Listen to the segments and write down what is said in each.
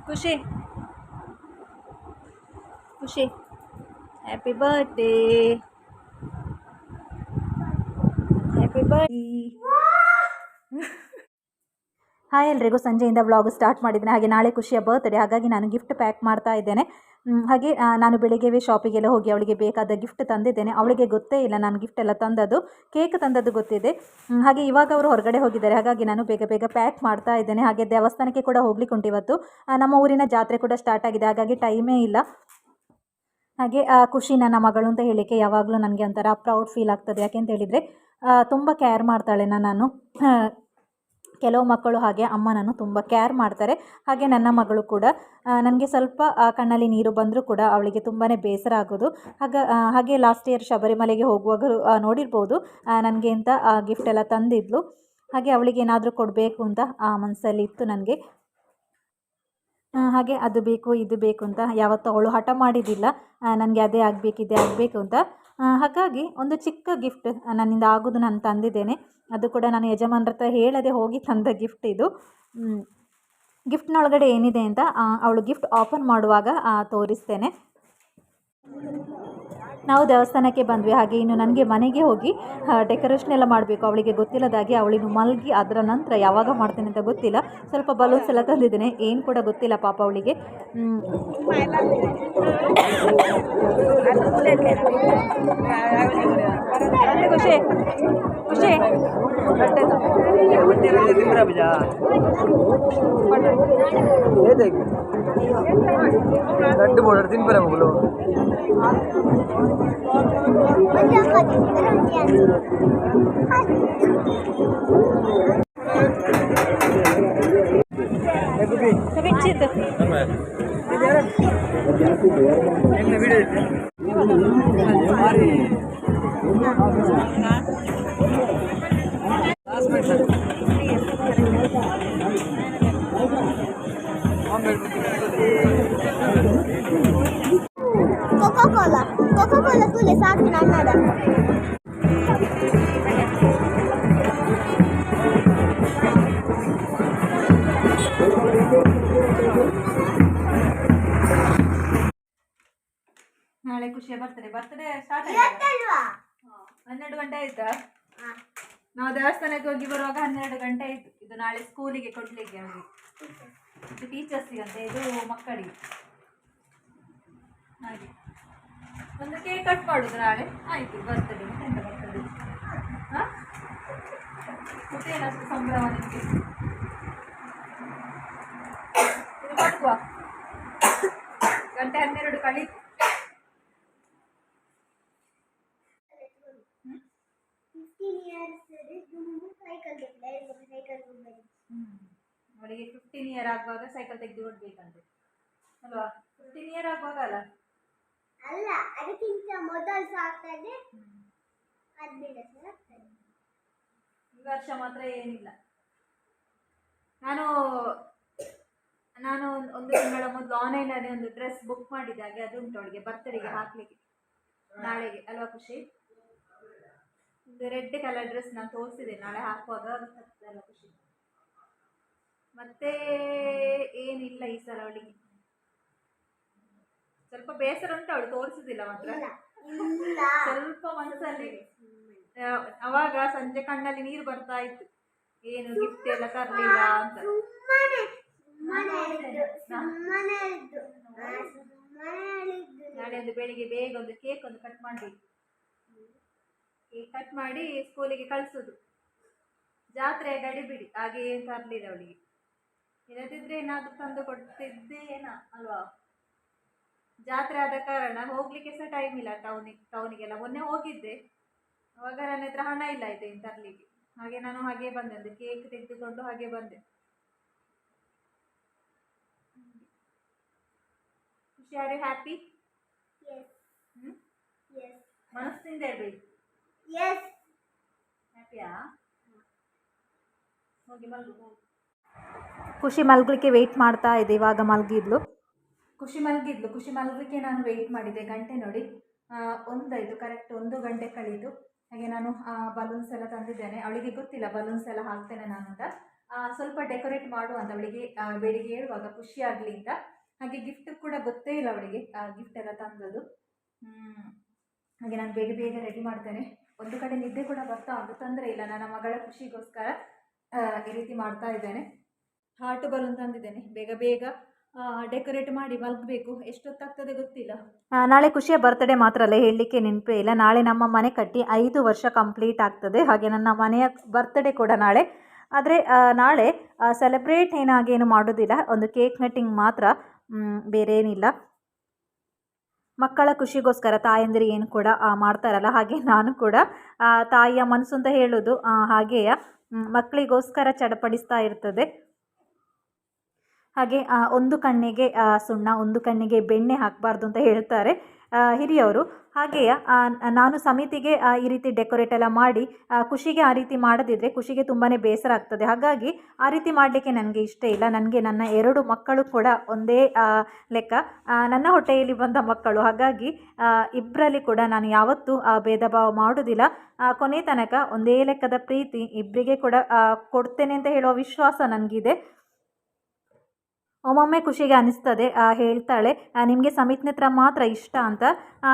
ಖುಷಿ ಖುಷಿ happy birthday happy birthday. Hi ಎಲ್ರಿಗೂ, ಸಂಜೆಯಿಂದ ವ್ಲಾಗ್ ಸ್ಟಾರ್ಟ್ ಮಾಡಿದ್ದೇನೆ. ಹಾಗೆ ನಾಳೆ ಖುಷಿಯ ಬರ್ತ್ಡೇ, ಹಾಗಾಗಿ ನಾನು ಗಿಫ್ಟ್ ಪ್ಯಾಕ್ ಮಾಡ್ತಾ ಇದ್ದೇನೆ. ಹಾಗೆ ನಾನು ಬೆಳಿಗ್ಗೆವೇ ಶಾಪಿಗೆಲ್ಲ ಹೋಗಿ ಅವಳಿಗೆ ಬೇಕಾದ ಗಿಫ್ಟ್ ತಂದಿದ್ದೇನೆ. ಅವಳಿಗೆ ಗೊತ್ತೇ ಇಲ್ಲ ನಾನು ಗಿಫ್ಟ್ ಎಲ್ಲ ತಂದದ್ದು, ಕೇಕ್ ತಂದದ್ದು ಗೊತ್ತಿದೆ. ಹಾಗೆ ಇವಾಗ ಅವರು ಹೊರಗಡೆ ಹೋಗಿದ್ದಾರೆ, ಹಾಗಾಗಿ ನಾನು ಬೇಗ ಬೇಗ ಪ್ಯಾಕ್ ಮಾಡ್ತಾ ಇದ್ದೇನೆ. ಹಾಗೆ ದೇವಸ್ಥಾನಕ್ಕೆ ಕೂಡ ಹೋಗ್ಲಿಕ್ಕೆ ಉಂಟು ಇವತ್ತು. ನಮ್ಮ ಊರಿನ ಜಾತ್ರೆ ಕೂಡ ಸ್ಟಾರ್ಟ್ ಆಗಿದೆ, ಹಾಗಾಗಿ ಟೈಮೇ ಇಲ್ಲ. ಹಾಗೆ ಖುಷಿ ನನ್ನ ಮಗಳು ಅಂತ ಹೇಳಿಕ್ಕೆ ಯಾವಾಗಲೂ ನನಗೆ ಒಂಥರ ಪ್ರೌಡ್ ಫೀಲ್ ಆಗ್ತದೆ. ಯಾಕೆಂತ ಹೇಳಿದರೆ ತುಂಬ ಕೇರ್ ಮಾಡ್ತಾಳೆ ನಾನು. ಕೆಲವು ಮಕ್ಕಳು ಹಾಗೆ ಅಮ್ಮನನ್ನು ತುಂಬ ಕೇರ್ ಮಾಡ್ತಾರೆ. ಹಾಗೆ ನನ್ನ ಮಗಳು ಕೂಡ ನನಗೆ ಸ್ವಲ್ಪ ಕಣ್ಣಲ್ಲಿ ನೀರು ಬಂದರೂ ಕೂಡ ಅವಳಿಗೆ ತುಂಬಾ ಬೇಸರ ಆಗೋದು. ಹಾಗೆ ಲಾಸ್ಟ್ ಇಯರ್ ಶಬರಿಮಲೆಗೆ ಹೋಗುವಾಗ ನೋಡಿರ್ಬೋದು, ನನಗೆ ಅಂತ ಗಿಫ್ಟ್ ಎಲ್ಲ ತಂದಿದ್ಲು. ಹಾಗೆ ಅವಳಿಗೆ ಏನಾದರೂ ಕೊಡಬೇಕು ಅಂತ ಮನಸ್ಸಲ್ಲಿ ಇತ್ತು ನನಗೆ. ಹಾಗೆ ಅದು ಬೇಕು ಇದು ಬೇಕು ಅಂತ ಯಾವತ್ತೂ ಅವಳು ಹಠ ಮಾಡಿದ್ದಿಲ್ಲ, ನನಗೆ ಅದೇ ಆಗಬೇಕು ಇದೇ ಆಗಬೇಕು ಅಂತ. ಹಾಗಾಗಿ ಒಂದು ಚಿಕ್ಕ ಗಿಫ್ಟ್ ನನ್ನಿಂದ ಆಗೋದು ನಾನು ತಂದಿದ್ದೇನೆ. ಅದು ಕೂಡ ನಾನು ಯಜಮಾನ್ರ ಹತ್ರ ಹೇಳದೆ ಹೋಗಿ ತಂದ ಗಿಫ್ಟ್ ಇದು. ಗಿಫ್ಟ್ನೊಳಗಡೆ ಏನಿದೆ ಅಂತ ಅವಳು ಗಿಫ್ಟ್ ಓಪನ್ ಮಾಡುವಾಗ ತೋರಿಸ್ತೇನೆ. ನಾವು ದೇವಸ್ಥಾನಕ್ಕೆ ಬಂದ್ವಿ. ಹಾಗೆ ಇನ್ನು ನನಗೆ ಮನೆಗೆ ಹೋಗಿ ಡೆಕೋರೇಷನ್ ಎಲ್ಲ ಮಾಡಬೇಕು. ಅವಳಿಗೆ ಗೊತ್ತಿಲ್ಲದಾಗಿ ಅವಳಿನ್ನು ಮಲಗಿ ಅದರ ನಂತರ ಯಾವಾಗ ಮಾಡ್ತೇನೆ ಅಂತ ಗೊತ್ತಿಲ್ಲ. ಸ್ವಲ್ಪ ಬಲೂನ್ಸ್ ಎಲ್ಲ ತಂದಿದ್ದೇನೆ, ಏನು ಕೂಡ ಗೊತ್ತಿಲ್ಲ ಪಾಪ ಅವಳಿಗೆ. ಖುಷಿ ಖುಷಿ लड्डू पाउडर 3 पर बोलो Coca-Cola tu le sabe nada. ನಾಳೆ ಖುಷಿಯ ಬರ್ತಡೇ ಸ್ಟಾರ್ಟ್ ಆಯ್ತಾ? 12 ಗಂಟೆ ಆಯ್ತಾ? ನಾವು ದೇವಸ್ಥಾನಕ್ಕೆ ಹೋಗಿ ಬರುವಾಗ 12 ಗಂಟೆ ಆಯ್ತು. ಇದು ನಾಳೆ ಸ್ಕೂಲಿಗೆ ಕೊಡ್ಲಿಕ್ಕೆ ಅವರಿಗೆ, ಇದು ಟೀಚರ್ಸಿಗಂತೆ, ಇದು ಮಕ್ಕಳಿಗೆ. ಹಾಗೆ ಒಂದು ಕೇಕ್ ಕಟ್ ಮಾಡೋದು ನಾಳೆ. ಆಯಿತು, ಬರ್ತಡೇ. ಎಂತ ಬರ್ತಡೇ? ಹಾಂ, ಮತ್ತೇನಷ್ಟು ಸಂಭ್ರಮ ನಿಮಗೆ? ಇದು ಕಟ್ಟುವ ಗಂಟೆ 12 ಕಳೀತು. ಅವಳಿಗೆ 15 ಇಯರ್ ಆಗುವಾಗ ಸೈಕಲ್ ತೆಗೆದು ಕೊಡ್ಬೇಕಂತೆ ಅಲ್ವಾ? 15 ಇಯರ್ ಆಗುವಾಗ ಅಲ್ಲ, ಅದಕ್ಕಿಂತ ಮೊದಲು ಸಾಕ್ತದೆ. ಈ ವರ್ಷ ಮಾತ್ರ ಏನಿಲ್ಲ. ನಾನು ಒಂದು ತಿಂಗಳ ಮೊದಲು ಆನ್ಲೈನಲ್ಲಿ ಒಂದು ಡ್ರೆಸ್ ಬುಕ್ ಮಾಡಿದ್ದೆ. ಹಾಗೆ ಅದು ಉಂಟು ಅವಳಿಗೆ ಬರ್ತ್ಡೇಗೆ ಹಾಕ್ಲಿಕ್ಕೆ ನಾಳೆಗೆ ಅಲ್ವಾ ಖುಷಿ? ಒಂದು ರೆಡ್ ಕಲರ್ ಡ್ರೆಸ್ ನಾನು ತೋರಿಸಿದೆ, ನಾಳೆ ಹಾಕುವಾಗ ಅಲ್ವಾ ಖುಷಿ? ಮತ್ತೆ ಏನಿಲ್ಲ ಈ ಸಲ ಅವಳಿಗೆ. ಸ್ವಲ್ಪ ಬೇಸರ ಉಂಟು, ಅವಳು ತೋರಿಸುದಿಲ್ಲ ಮಾತ್ರ. ಸ್ವಲ್ಪ ಮನಸ್ಸಲ್ಲಿ ಅವಾಗ ಸಂಜೆ ಕಣ್ಣಲ್ಲಿ ನೀರು ಬರ್ತಾ ಇತ್ತು, ಏನು ಗಿಫ್ಟ್ ಎಲ್ಲ ತರಲಿಲ್ಲ ಅಂತ. ನಾಳೆ ಒಂದು ಬೆಳಿಗ್ಗೆ ಬೇಗ ಒಂದು ಕೇಕ್ ಒಂದು ಕಟ್ ಮಾಡಬೇಕು. ಕೇಕ್ ಕಟ್ ಮಾಡಿ ಸ್ಕೂಲಿಗೆ ಕಳಿಸೋದು. ಜಾತ್ರೆ ಗಡಿಬಿಡಿ, ಹಾಗೆ ಏನು ತರಲಿಲ್ಲ ಅವಳಿಗೆ. ಇಲ್ಲದಿದ್ರೆ ಏನಾದರೂ ತಂದು ಕೊಡ್ತಿದ್ದೇನಾ ಅಲ್ವಾ? ಜಾತ್ರೆ ಆದ ಕಾರಣ ಹೋಗ್ಲಿಕ್ಕೆ ಸಹ ಟೈಮ್ ಇಲ್ಲ ಟೌನಿಗೆಲ್ಲ. ಮೊನ್ನೆ ಹೋಗಿದ್ದೆ, ಅವಾಗ ನನ್ನ ಹತ್ರ ಹಣ ಇಲ್ಲ ಆಯ್ತು ಇನ್ನು ತರಲಿಕ್ಕೆ. ಹಾಗೆ ನಾನು ಹಾಗೆ ಬಂದೆ, ಒಂದು ಕೇಕ್ ತೆಗೆದುಕೊಂಡು ಹಾಗೆ ಬಂದೆ. ಖುಷಿ, ಆರ್ ಯು ಹ್ಯಾಪಿ? ಮನಸ್ಸಿಂದ ಇರಬೇಕು. ಹ್ಯಾಪಿಯಾ? ಹೋಗಿ ಮಲ್ಗು. ಖುಷಿ ಮಲಗಲಿಕ್ಕೆ ವೆಯ್ಟ್ ಮಾಡ್ತಾ ಇದೆ. ಇವಾಗ ಮಲಗಿದ್ಲು ಖುಷಿ ಮಲಗಲಿಕ್ಕೆ ನಾನು ವೆಯ್ಟ್ ಮಾಡಿದೆ. ಗಂಟೆ ನೋಡಿ 1 ಕರೆಕ್ಟ್ 1 ಗಂಟೆ ಕಳೀತು. ಹಾಗೆ ನಾನು ಬಲೂನ್ಸ್ ಎಲ್ಲ ತಂದಿದ್ದೇನೆ. ಅವಳಿಗೆ ಗೊತ್ತಿಲ್ಲ ಬಲೂನ್ಸ್ ಎಲ್ಲ ಹಾಕ್ತೇನೆ ನಾನು ಅಂತ. ಸ್ವಲ್ಪ ಡೆಕೋರೇಟ್ ಮಾಡು ಅಂತ ಅವಳಿಗೆ ಬೆಳಿಗ್ಗೆ ಹೇಳುವಾಗ ಖುಷಿ ಆಗಲಿ ಅಂತ. ಹಾಗೆ ಗಿಫ್ಟ್ ಕೂಡ ಗೊತ್ತೇ ಇಲ್ಲ ಅವಳಿಗೆ ಗಿಫ್ಟ್ ಎಲ್ಲ ತಂದದ್ದು. ಹಾಗೆ ನಾನು ಬೇಗ ಬೇಗ ರೆಡಿ ಮಾಡ್ತೇನೆ. ಒಂದು ಕಡೆ ನಿದ್ದೆ ಕೂಡ ಬರ್ತಾ ಉಂಟು, ತೊಂದರೆ ಇಲ್ಲ. ನನ್ನ ಮಗಳ ಖುಷಿಗೋಸ್ಕರ ಈ ರೀತಿ ಮಾಡ್ತಾ ಇದ್ದೇನೆ. ಹಾರ್ಟ್ ಬಲೂನ್ ತಂದಿದ್ದೇನೆ. ಬೇಗ ಬೇಗ ಡೆಕೋರೇಟ್ ಮಾಡಿ ಮಲಗಬೇಕು. ಎಷ್ಟೊತ್ತಾಗ್ತದೆ ಗೊತ್ತಿಲ್ಲ. ನಾಳೆ ಖುಷಿಯ ಬರ್ತ್ಡೇ ಮಾತ್ರ ಅಲ್ಲ, ಹೇಳಲಿಕ್ಕೆ ನೆನಪೇ ಇಲ್ಲ. ನಾಳೆ ನಮ್ಮ ಮನೆ ಕಟ್ಟಿ 5 ವರ್ಷ ಕಂಪ್ಲೀಟ್ ಆಗ್ತದೆ. ಹಾಗೆ ನನ್ನ ಮನೆಯ ಬರ್ತ್ಡೇ ಕೂಡ ನಾಳೆ. ಆದರೆ ನಾಳೆ ಸೆಲೆಬ್ರೇಟ್ ಏನಾಗೇನು ಮಾಡೋದಿಲ್ಲ, ಒಂದು ಕೇಕ್ ಕಟ್ಟಿಂಗ್ ಮಾತ್ರ, ಬೇರೆ ಏನಿಲ್ಲ. ಮಕ್ಕಳ ಖುಷಿಗೋಸ್ಕರ ತಾಯಂದಿರು ಏನು ಕೂಡ ಮಾಡ್ತಾರಲ್ಲ, ಹಾಗೆ ನಾನು ಕೂಡ ತಾಯಿಯ ಮನಸ್ಸು ಅಂತ ಹೇಳೋದು ಹಾಗೆಯೇ ಮಕ್ಕಳಿಗೋಸ್ಕರ ಚಡಪಡಿಸ್ತಾ ಇರ್ತದೆ. ಹಾಗೆ ಒಂದು ಕಣ್ಣಿಗೆ ಸುಣ್ಣ, ಒಂದು ಕಣ್ಣಿಗೆ ಬೆಣ್ಣೆ ಹಾಕಬಾರ್ದು ಅಂತ ಹೇಳ್ತಾರೆ ಹಿರಿಯವರು. ಹಾಗೆಯೇ ನಾನು ಸಮಿತಿಗೆ ಈ ರೀತಿ ಡೆಕೋರೇಟ್ ಎಲ್ಲ ಮಾಡಿ ಖುಷಿಗೆ ಆ ರೀತಿ ಮಾಡದಿದ್ದರೆ ಖುಷಿಗೆ ತುಂಬಾ ಬೇಸರ ಆಗ್ತದೆ. ಹಾಗಾಗಿ ಆ ರೀತಿ ಮಾಡಲಿಕ್ಕೆ ನನಗೆ ಇಷ್ಟ ಇಲ್ಲ. ನನಗೆ ನನ್ನ 2 ಮಕ್ಕಳು ಕೂಡ ಒಂದೇ ಲೆಕ್ಕ, ನನ್ನ ಹೊಟ್ಟೆಯಲ್ಲಿ ಬಂದ ಮಕ್ಕಳು. ಹಾಗಾಗಿ ಇಬ್ಬರಲ್ಲಿ ಕೂಡ ನಾನು ಯಾವತ್ತೂ ಭೇದ ಭಾವ ಮಾಡೋದಿಲ್ಲ. ಕೊನೆ ತನಕ ಒಂದೇ ಲೆಕ್ಕದ ಪ್ರೀತಿ ಇಬ್ಬರಿಗೆ ಕೂಡ ಕೊಡ್ತೇನೆ ಅಂತ ಹೇಳುವ ವಿಶ್ವಾಸ ನನಗಿದೆ. ಒಮ್ಮೊಮ್ಮೆ ಖುಷಿಗೆ ಅನಿಸ್ತದೆ, ಹೇಳ್ತಾಳೆ ನಿಮಗೆ ಸಮಿತಿನ ಹತ್ರ ಮಾತ್ರ ಇಷ್ಟ ಅಂತ.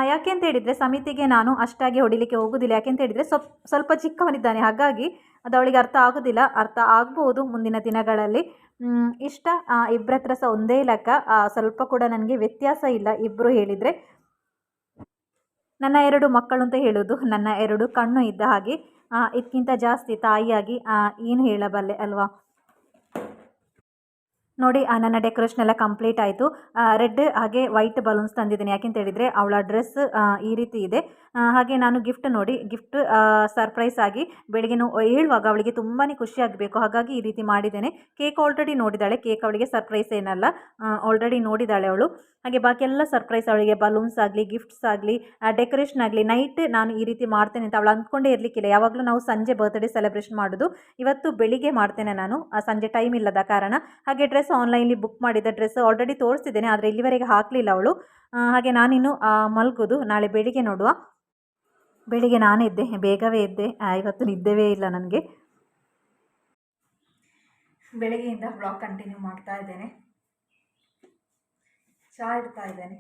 ಯಾಕೆ ಅಂತ ಹೇಳಿದರೆ ಸಮಿತಿಗೆ ನಾನು ಅಷ್ಟಾಗಿ ಹೊಡಿಲಿಕ್ಕೆ ಹೋಗೋದಿಲ್ಲ. ಯಾಕೆ ಅಂತ ಹೇಳಿದರೆ ಸ್ವಲ್ಪ ಚಿಕ್ಕವನಿದ್ದಾನೆ, ಹಾಗಾಗಿ ಅದು ಅವಳಿಗೆ ಅರ್ಥ ಆಗೋದಿಲ್ಲ. ಅರ್ಥ ಆಗ್ಬೋದು ಮುಂದಿನ ದಿನಗಳಲ್ಲಿ. ಇಷ್ಟ ಇಬ್ಬರ ಹತ್ರ ಸಹ ಒಂದೇ ಲೆಕ್ಕ, ಸ್ವಲ್ಪ ಕೂಡ ನನಗೆ ವ್ಯತ್ಯಾಸ ಇಲ್ಲ ಇಬ್ಬರು ಹೇಳಿದರೆ. ನನ್ನ 2 ಮಕ್ಕಳು ಅಂತ ಹೇಳೋದು ನನ್ನ 2 ಕಣ್ಣು ಇದ್ದ ಹಾಗೆ. ಇದಕ್ಕಿಂತ ಜಾಸ್ತಿ ತಾಯಿಯಾಗಿ ಏನು ಹೇಳಬಲ್ಲೆ ಅಲ್ವಾ. ನೋಡಿ ನನ್ನ ಡೆಕೋರೇಷನ್ ಎಲ್ಲ ಕಂಪ್ಲೀಟ್ ಆಯಿತು. ರೆಡ್ ಹಾಗೆ ವೈಟ್ ಬಲೂನ್ಸ್ ತಂದಿದ್ದೀನಿ. ಯಾಕೆಂತ ಹೇಳಿದರೆ ಅವಳ ಡ್ರೆಸ್ ಈ ರೀತಿ ಇದೆ. ಹಾಗೆ ನಾನು ಗಿಫ್ಟ್ ನೋಡಿ, ಗಿಫ್ಟ್ ಸರ್ಪ್ರೈಸ್ ಆಗಿ ಬೆಳಗ್ಗೆ ಹೇಳುವಾಗ ಅವಳಿಗೆ ತುಂಬಾ ಖುಷಿ ಆಗಬೇಕು, ಹಾಗಾಗಿ ಈ ರೀತಿ ಮಾಡಿದ್ದೇನೆ. ಕೇಕ್ ಆಲ್ರೆಡಿ ನೋಡಿದ್ದಾಳೆ, ಕೇಕ್ ಅವಳಿಗೆ ಸರ್ಪ್ರೈಸ್ ಏನಲ್ಲ, ಆಲ್ರೆಡಿ ನೋಡಿದ್ದಾಳೆ ಅವಳು. ಹಾಗೆ ಬಾಕಿ ಎಲ್ಲ ಸರ್ಪ್ರೈಸ್ ಅವಳಿಗೆ, ಬಲೂನ್ಸ್ ಆಗಲಿ, ಗಿಫ್ಟ್ಸ್ ಆಗಲಿ, ಡೆಕೋರೇಷನ್ ಆಗಲಿ. ನೈಟ್ ನಾನು ಈ ರೀತಿ ಮಾಡ್ತೇನೆ ಅಂತ ಅವಳು ಅಂದ್ಕೊಂಡೇ ಇರಲಿಕ್ಕಿಲ್ಲ. ಯಾವಾಗಲೂ ನಾವು ಸಂಜೆ ಬರ್ತ್ಡೇ ಸೆಲೆಬ್ರೇಷನ್ ಮಾಡೋದು, ಇವತ್ತು ಬೆಳಿಗ್ಗೆ ಮಾಡ್ತೇನೆ ನಾನು, ಸಂಜೆ ಟೈಮ್ ಇಲ್ಲದ ಕಾರಣ. ಹಾಗೆ ಡ್ರೆಸ್ ಆನ್ಲೈನಲ್ಲಿ ಬುಕ್ ಮಾಡಿದ್ದ ಡ್ರೆಸ್ ಆಲ್ರೆಡಿ ತೋರಿಸಿದ್ದೇನೆ, ಆದರೆ ಇಲ್ಲಿವರೆಗೆ ಹಾಕಲಿಲ್ಲ ಅವಳು. ಹಾಗೆ ನಾನಿನ್ನು ಮಲಗೋದು, ನಾಳೆ ಬೆಳಿಗ್ಗೆ ನೋಡುವ. ಬೆಳಿಗ್ಗೆ ನಾನೇ ಇದ್ದೆ, ಬೇಗವೇ ಇದ್ದೆ, ಇವತ್ತು ನಿದ್ದೆವೇ ಇಲ್ಲ ನನಗೆ. ಬೆಳಗ್ಗೆಯಿಂದ ಬ್ಲಾಗ್ ಕಂಟಿನ್ಯೂ ಮಾಡ್ತಾ ಇದ್ದೇನೆ. ಚಹಾ ಇಡ್ತಾ ಇದ್ದೇನೆ.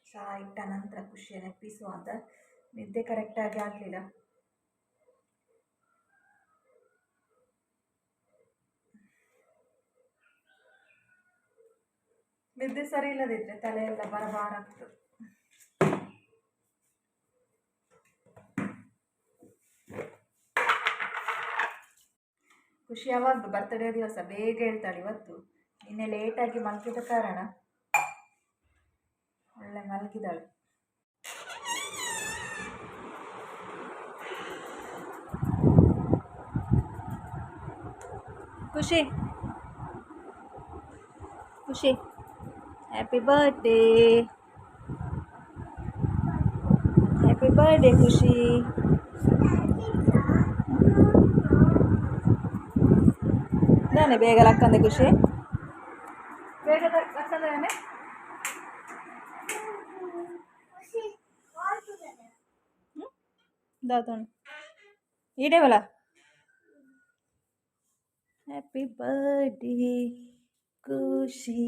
ಚಹಾ ಇಟ್ಟ ನಂತರ ಖುಷಿಯನ್ನು ಎಪ್ಪಿಸುವ ಅಂತ. ನಿದ್ದೆ ಕರೆಕ್ಟಾಗಿ ಆಗಲಿಲ್ಲ. ನಿದ್ದೆ ಸರಿ ಇಲ್ಲದಿದ್ದರೆ ತಲೆ ಎಲ್ಲ ಬರಬಾರ ಆಗ್ತದೆ. ಖುಷಿ ಯಾವಾಗಲೂ ಬರ್ತ್ಡೇ ದಿವಸ ಬೇಗ ಹೇಳ್ತಾಳೆ. ಇವತ್ತು ನಿನ್ನೆ ಲೇಟಾಗಿ ಮಲಗಿದ ಕಾರಣ ಒಳ್ಳೆ ಮಲಗಿದಾಳೆ. ಖುಷಿ ಖುಷಿ, ಹ್ಯಾಪಿ ಬರ್ತ್ಡೇ, ಹ್ಯಾಪಿ ಬರ್ತ್ಡೇ ಖುಷಿ. ನಾನೇ ಬೇಗ ಲಕ್ಕಂದೆ ಖುಷಿ, ಬೇಗ ಲಕ್ಕಂದ್ರೆ ದಾತೋಣ ಇಡೇವಲ್ಲ. ಹ್ಯಾಪಿ ಬರ್ತ್ಡೇ ಖುಷಿ.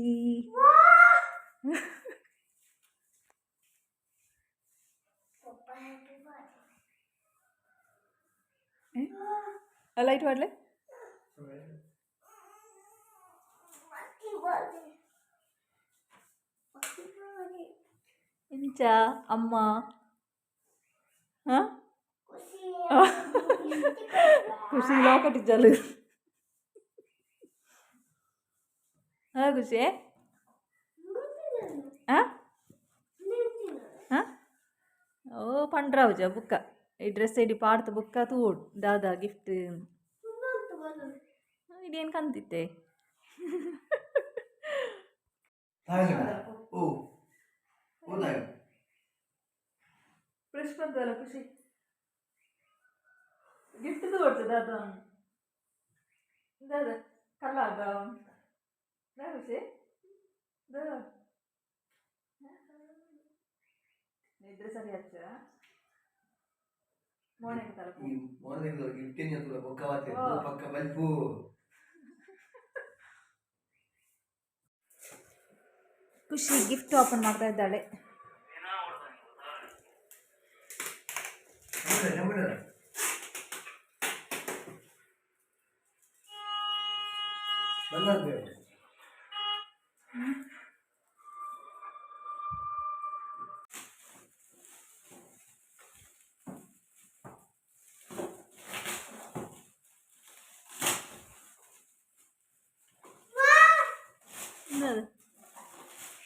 ಲೈಟ್ ಮಾಡಲೆ ಇಂಚ ಅಮ್ಮ. ಹಾಂ ಖುಷಿ ಲಾಕೆಟ್ ಇಜ್ಜಲು. ಹಾಂ ಖುಷಿ, ಹಾಂ ಹಾಂ ಓ ಪಂಡ್ರಾವುಜ ಬುಕ್ಕ ಈ ಡ್ರೆಸ್ ಇಡಿ ಪಾಡ್ತು ಬುಕ್ಕ ತೂಡು ದಾದಾ ಗಿಫ್ಟ್ ಇದೇನು ಕಂತಿತ್ತೆ. ಫ್ರೆಶ್ ಬಂತಲ್ಲ ಖುಷಿ, ಗಿಫ್ಟ್ ತೋಡ್ತು ದಾದಾ ದಾದಾ ಕಲ್ಲಾಗ ದಾ ಖುಷಿ ದಾದಾ ನಿದ್ರೆ ಸರಿ ಹಚ್ಚ ಮೋನೆ ಗಿಫ್ಟ್ ಪಕ್ಕ ಬಲ್ಪು ಖುಷಿ ಗಿಫ್ಟ್ ಓಪನ್ ಮಾಡ್ತಾ ಇದ್ದಾಳೆ.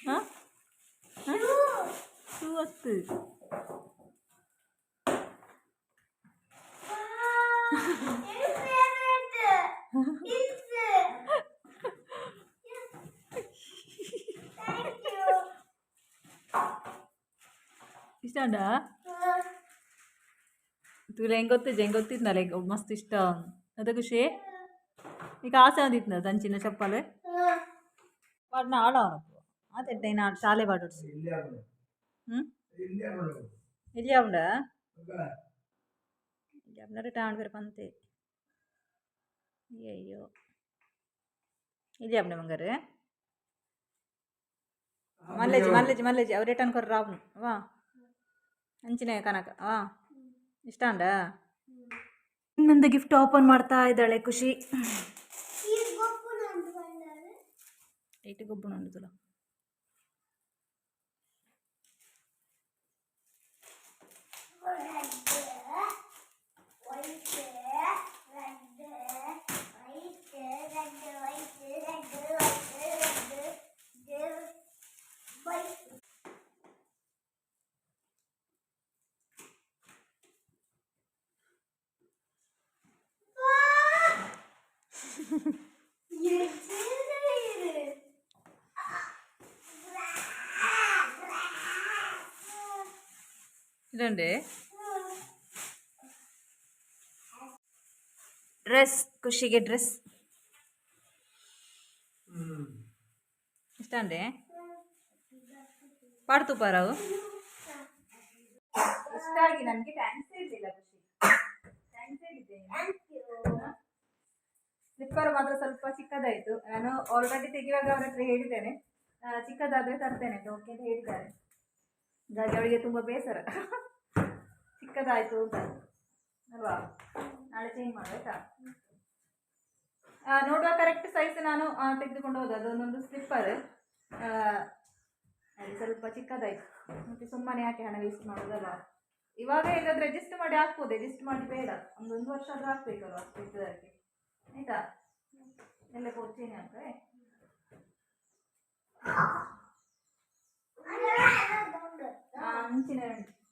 ಹಾಂ ಶೂ ಅತ್ತು ಇಷ್ಟ ಅಂಡ तुला ಹೆಂಗೆ ಗೊತ್ತಿದ್ನಲ್ಲ ಈಗ ಮಸ್ತ್ ಇಷ್ಟ ಅದ ಖುಷಿ ಈಗ ಆಸೆ ಅಂದಿತ್ತು ನಾ ದಂಚಿನ ಚಪ್ಪಲೆ ವಾಡ್ನ ಆಡೋನಪ್ಪ ಅದೇ ನಾನು ಶಾಲೆ ಬಾಡೋಡ್ಸಿ ಹ್ಞೂ ಇಲ್ಲಿ ಅವಡ ಇಲ್ಲಿ ಟಾಣ್ಬೇರು ಪಂತೆ ಅಯ್ಯೋ ಇಲ್ಲಿ ಅವನ ಮಂಗಾರೆ ಮಲ್ಲೇಜಿ ಅವ್ರು ರಿಟರ್ನ್ ಕೊರ್ರ ಅವನು ವಾ ಅಂಚಿನ ಕನಕ ಇಷ್ಟ ಅಂಡ ಇನ್ನೊಂದು ಗಿಫ್ಟ್ ಓಪನ್ ಮಾಡ್ತಾ ಇದ್ದಾಳೆ ಖುಷಿ. ಏಟಿ ಗೊಬ್ಬನ ಉಂಟು ತುಲ ಇದಂಡೆ ಡ್ರೆಸ್ ಖುಷಿಗೆ ಡ್ರೆಸ್ ಇಷ್ಟ ಅಂಡೆ ಪಾಡ್ತು ಪಾರವು ಇಷ್ಟ ಆಗಿ ನನಗೆ ಥ್ಯಾಂಕ್ಸ್ ಹೇಳಿಲ್ಲ ಖುಷಿ ಥ್ಯಾಂಕ್ಸ್ ಹೇಳಿದ್ದೇನೆ. ಸ್ಲಿಪ್ಪರ್ ಮಾತ್ರ ಸ್ವಲ್ಪ ಚಿಕ್ಕದಾಯಿತು. ನಾನು ಆಲ್ರೆಡಿ ತೆಗೆಯುವಾಗ ಅವ್ರ ಹತ್ರ ಹೇಳಿದ್ದೇನೆ ಚಿಕ್ಕದಾದರೆ ತರ್ತೇನೆ ಓಕೆ ಅಂತ ಹೇಳಿದ್ದಾರೆ. ಹಾಗಾಗಿ ಅವಳಿಗೆ ತುಂಬ ಬೇಸರ ಚಿಕ್ಕದಾಯಿತು ಅಂತ ಅಲ್ವಾ. ನಾಳೆ ಚೇಂಜ್ ಮಾಡಬೇಕಾ ನೋಡುವ ಕರೆಕ್ಟ್ ಸೈಜ್ ನಾನು ತೆಗೆದುಕೊಂಡು ಹೋದ ಅದೊಂದೊಂದು ಸ್ಲಿಪ್ಪರ್ ಅಲ್ಲಿ ಸ್ವಲ್ಪ ಚಿಕ್ಕದಾಯಿತು. ಮತ್ತು ಸುಮ್ಮನೆ ಯಾಕೆ ಹಣ ವೇಸ್ಟ್ ಮಾಡೋದಲ್ಲ. ಇವಾಗ ಹೇಗಾದ್ರೆ ಅಡ್ಜಸ್ಟ್ ಮಾಡಿ ಹಾಕ್ಬೋದು, ಅಡ್ಜಸ್ಟ್ ಮಾಡಿ ಬೇಡ ಒಂದು ವರ್ಷ ಆದರೂ ಹಾಕ್ಬೇಕಲ್ವ ಅಷ್ಟು ಇದ್ದದಕ್ಕೆ ಆಯಿತಾ. ಎಲ್ಲ ಕೊಡ್ತೀನಿ ಅಂದರೆ ಮುಂಚಿನ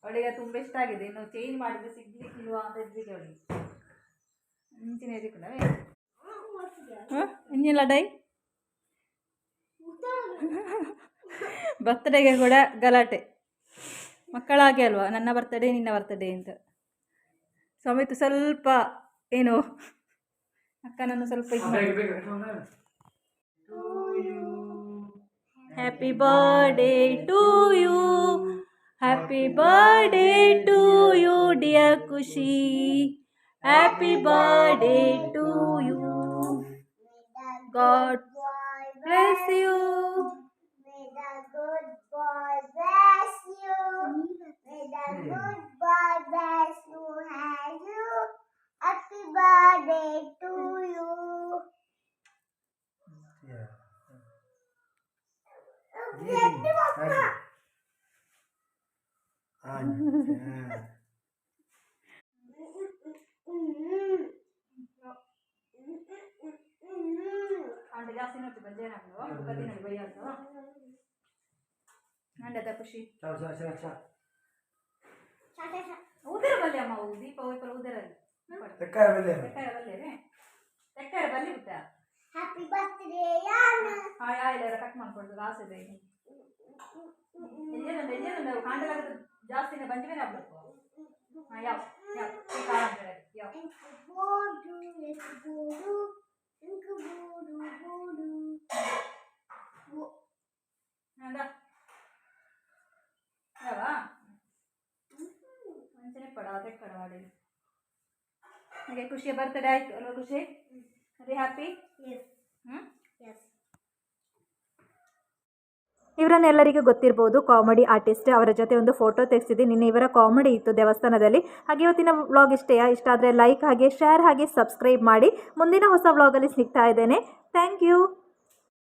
ಅವಳಿಗೆ ತುಂಬ ಇಷ್ಟ ಆಗಿದೆ. ಇನ್ನು ಚೇಂಜ್ ಮಾಡಿದ್ರೆ ಸಿಗ್ಲಿಕ್ಕಿಲ್ವಾ ಅಂತ ಇದ್ದಿಗೆ ಅವಳಿಗೆ ಮುಂಚಿನ ಇದಕ್ಕಲ್ಲವೇ ಇನ್ನಿಲ್ಲ ಡೈ ಬರ್ತ್ಡೇಗೆ ಕೂಡ ಗಲಾಟೆ ಮಕ್ಕಳಾಗೆ ಅಲ್ವಾ, ನನ್ನ ಬರ್ತಡೇ ನಿನ್ನ ಬರ್ತಡೇ ಅಂತ. ಸಮೇತ ಸ್ವಲ್ಪ ಏನು ಅಕ್ಕನನ್ನು ಸ್ವಲ್ಪ happy birthday to you, happy birthday to you dear Khushi, happy birthday to you, God bless you. May the good boy bless you. May the good boy bless you and you. Happy birthday to you. ಜಾಸ್ತಿ ನೋಡಿ ಬಂದೇನಾಗ್ಲು ಬದಿನಲ್ಲಿ ಬೈಯೋದು ನಂಡದ ಖುಷಿ ಉದರ ಬಲ್ಲೆ ಅಮ್ಮ ದೀಪ ಹೋಯ್ಪಲ್ಲ ಉದರಲ್ಲಿ ತೆಕ್ಕಾರ ಬಲ್ಲಿ ಬಿಟ್ಟ happy birthday ಯಾನ ಆಯ್ಲೆಲ್ಲ ಕಟ್ ಮಾಡ್ಕೊಡ್ತದೆ ಆಸೆ ಇದೆ. ಎಲ್ಲೇನೊಂದು ಕಾಂಡಲಾಗ ಜಾಸ್ತಿನೇ ಬಂದಿವೆ ಆಗ್ಬೇಕು. ಯಾವ ಯಾವ ಮಂಚನೆ ಪಡ ತೆಕ್ಕಡ ಮಾಡಿ ಹಾಗೆ ಖುಷಿಯ ಬರ್ತಡೇ ಆಯ್ತು ಅಲ್ವಾ ಖುಷಿ? ಅದೇ ಹ್ಯಾಪಿ. ಇವರನ್ನೆಲ್ಲರಿಗೂ ಗೊತ್ತಿರ್ಬೋದು, ಕಾಮಿಡಿ ಆರ್ಟಿಸ್ಟ್. ಅವರ ಜೊತೆ ಒಂದು ಫೋಟೋ ತೆಗೆಸಿದ್ದೀನಿ. ನಿನ್ನೆ ಇವರ ಕಾಮಿಡಿ ಇತ್ತು ದೇವಸ್ಥಾನದಲ್ಲಿ. ಹಾಗೆ ಇವತ್ತಿನ ವ್ಲಾಗ್ ಇಷ್ಟ ಆದರೆ ಲೈಕ್ ಹಾಗೆ ಶೇರ್ ಹಾಗೆ ಸಬ್ಸ್ಕ್ರೈಬ್ ಮಾಡಿ. ಮುಂದಿನ ಹೊಸ ವ್ಲಾಗಲ್ಲಿ ಸಿಗ್ತಾ ಇದ್ದೇನೆ. Thank you.